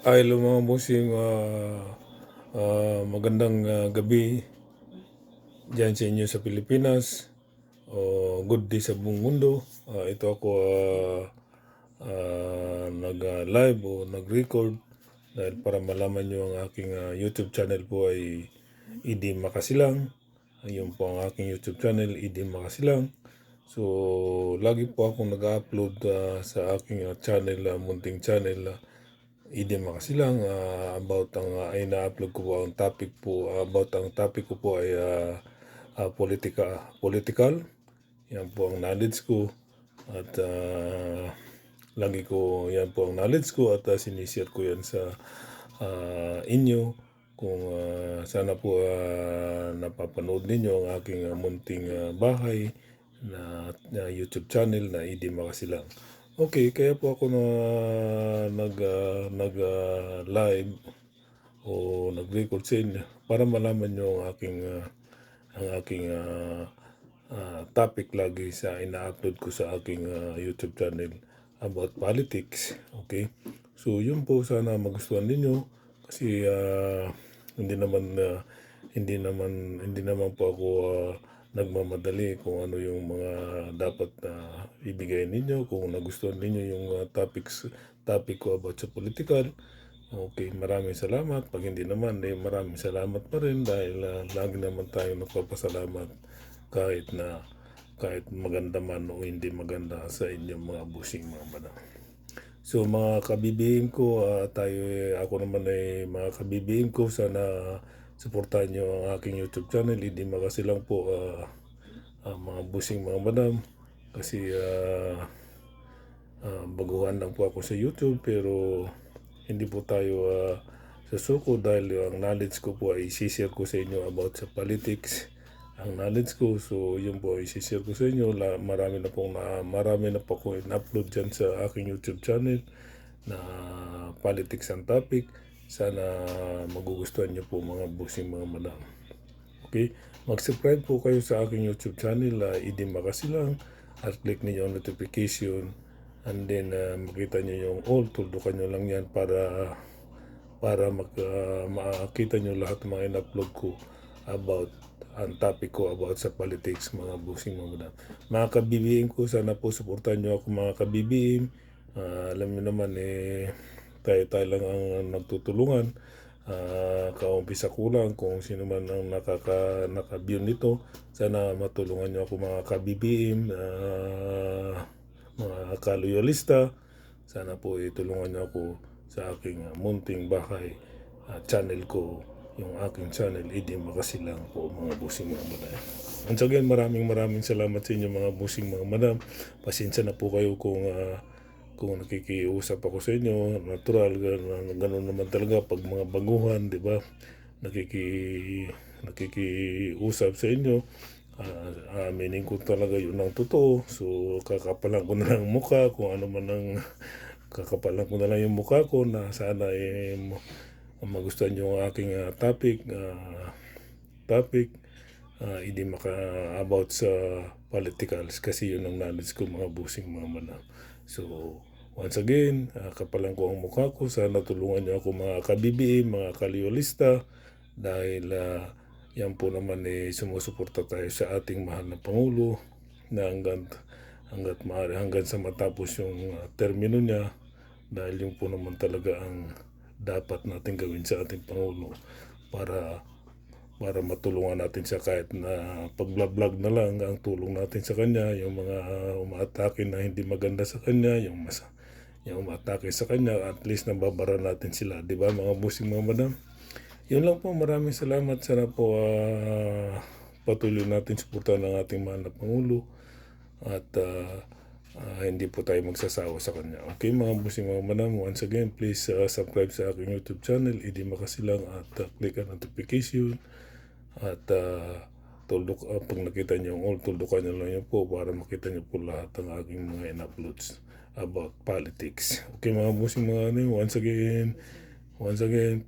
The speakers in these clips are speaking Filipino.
Ay, hello mga bossing, magandang gabi dyan sa inyo sa Pilipinas. Good day sa buong mundo. Ito ako nag-live o nag-record dahil para malaman nyo ang aking YouTube channel po ay Idi Makasilang. Ayun po ang aking YouTube channel, Idi Makasilang. So, lagi po akong nag-upload sa aking channel, munting channel, Idi Makasilang, about ang ay na-upload ko po ang topic po, about ang topic ko po ay political. Yan po ang knowledge ko at lagi ko, yan po ang knowledge ko at sinishare ko yan sa inyo. Kung sana po napapanood ninyo ang aking munting bahay na YouTube channel na Idi Makasilang. Okay, kaya po ako na live o nag-record sa inyo para malaman nyo ang aking topic lagi sa ina-upload ko sa aking YouTube channel about politics. Okay? So, yun po sana magustuhan ninyo kasi hindi naman po ako nagmamadali kung ano yung mga dapat na ibigay ninyo kung nagustuhan ninyo yung topic ko about sa political. Okay, maraming salamat. Pag hindi naman, maraming salamat pa rin dahil lagi naman tayo nagpapasalamat kahit maganda man o hindi maganda sa inyong mga busing mga madam. So mga kabibihim ko, ako naman ay mga kabibihim ko, sana suportahan nyo ang aking YouTube channel. Hindi Makasilang po mga busing mga madam kasi baguhan lang po ako sa YouTube pero hindi po tayo susuko dahil ang knowledge ko po ay share ko sa inyo about sa politics. Ang knowledge ko, so yun po ay share ko sa inyo. Marami na po ako in-upload dyan sa aking YouTube channel na politics ang topic. Sana magugustuhan nyo po mga busing mga madam. Okay? Mag-subscribe po kayo sa aking YouTube channel, Idi Makasilang, at click niyo ang notification and then makita nyo yung all, tuldukan nyo lang yan para makita nyo lahat ng mga in-upload ko about ang topic ko about sa politics mga busing mga madam. Mga kabibiim ko, sana po suportahan nyo ako mga kabibiim. Alam nyo naman tayo lang ang nagtutulungan. Kaumpisa ko lang kung sino man ang naka-view nito. Sana matulungan nyo ako mga kabibiim, mga kaloyalista. Sana po itulungan nyo ako sa aking munting bahay channel ko, yung aking channel, Idi Makasilang po mga busing mga madam. Once again, maraming salamat sa inyo mga busing mga madam. Pasensya na po kayo kung nakikiusap ako sa inyo. Natural, ganun naman talaga pag mga baguhan, di ba? Nakikiusap sa inyo. Aminin ko talaga yun ang totoo. So, kakapalan ko na lang mukha kung ano man ang kakapalan ko na lang yung mukha ko na sana magustuhan nyo ang aking topic. Hindi about sa politicals kasi yun ang knowledge ko mga busing mga madam. So, once again, kapalan ko ang mukha ko. Sana tulungan nyo ako mga kabibiim, mga kaloyalista dahil yan po naman sumusuporta tayo sa ating mahal na Pangulo na hanggang sa matapos yung termino niya dahil yung po naman talaga ang dapat natin gawin sa ating Pangulo para matulungan natin siya kahit na pag-vlog na lang ang tulong natin sa kanya, yung mga umaatake na hindi maganda sa kanya, yung umaatake sa kanya, at least nababara natin sila, di ba mga busing mga madam? Yun lang po, maraming salamat. Sana po patuloy natin suportahan ng ating mahal na Pangulo at hindi po tayo magsasawa sa kanya. Okay mga busing mga madam, once again, please subscribe sa aking YouTube channel, Idi Makasilang, at click ang notification. At pag nakita niyo yung all, tuldukan niyo lang yun po para makita niyo po lahat ng aking mga in-uploads about politics. Okay mga busing mga ano, once again,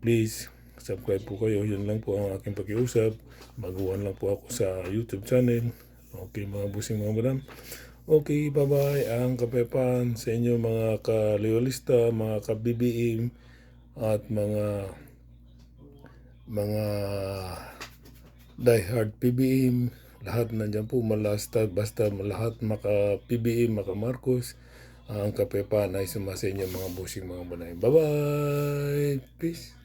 please subscribe po kayo. Yun lang po ang aking pakiusap. Baguhan lang po ako sa YouTube channel. Okay mga busing mga madam. Okay, bye-bye. Ang kapepan sa inyo mga kaloyalista, mga kabibiim, at mga diehard PBM, lahat nandiyan po basta lahat maka PBM, maka Marcos, ang Kapayapaan ay sumasa inyo mga busing mga banay. Bye-bye! Peace!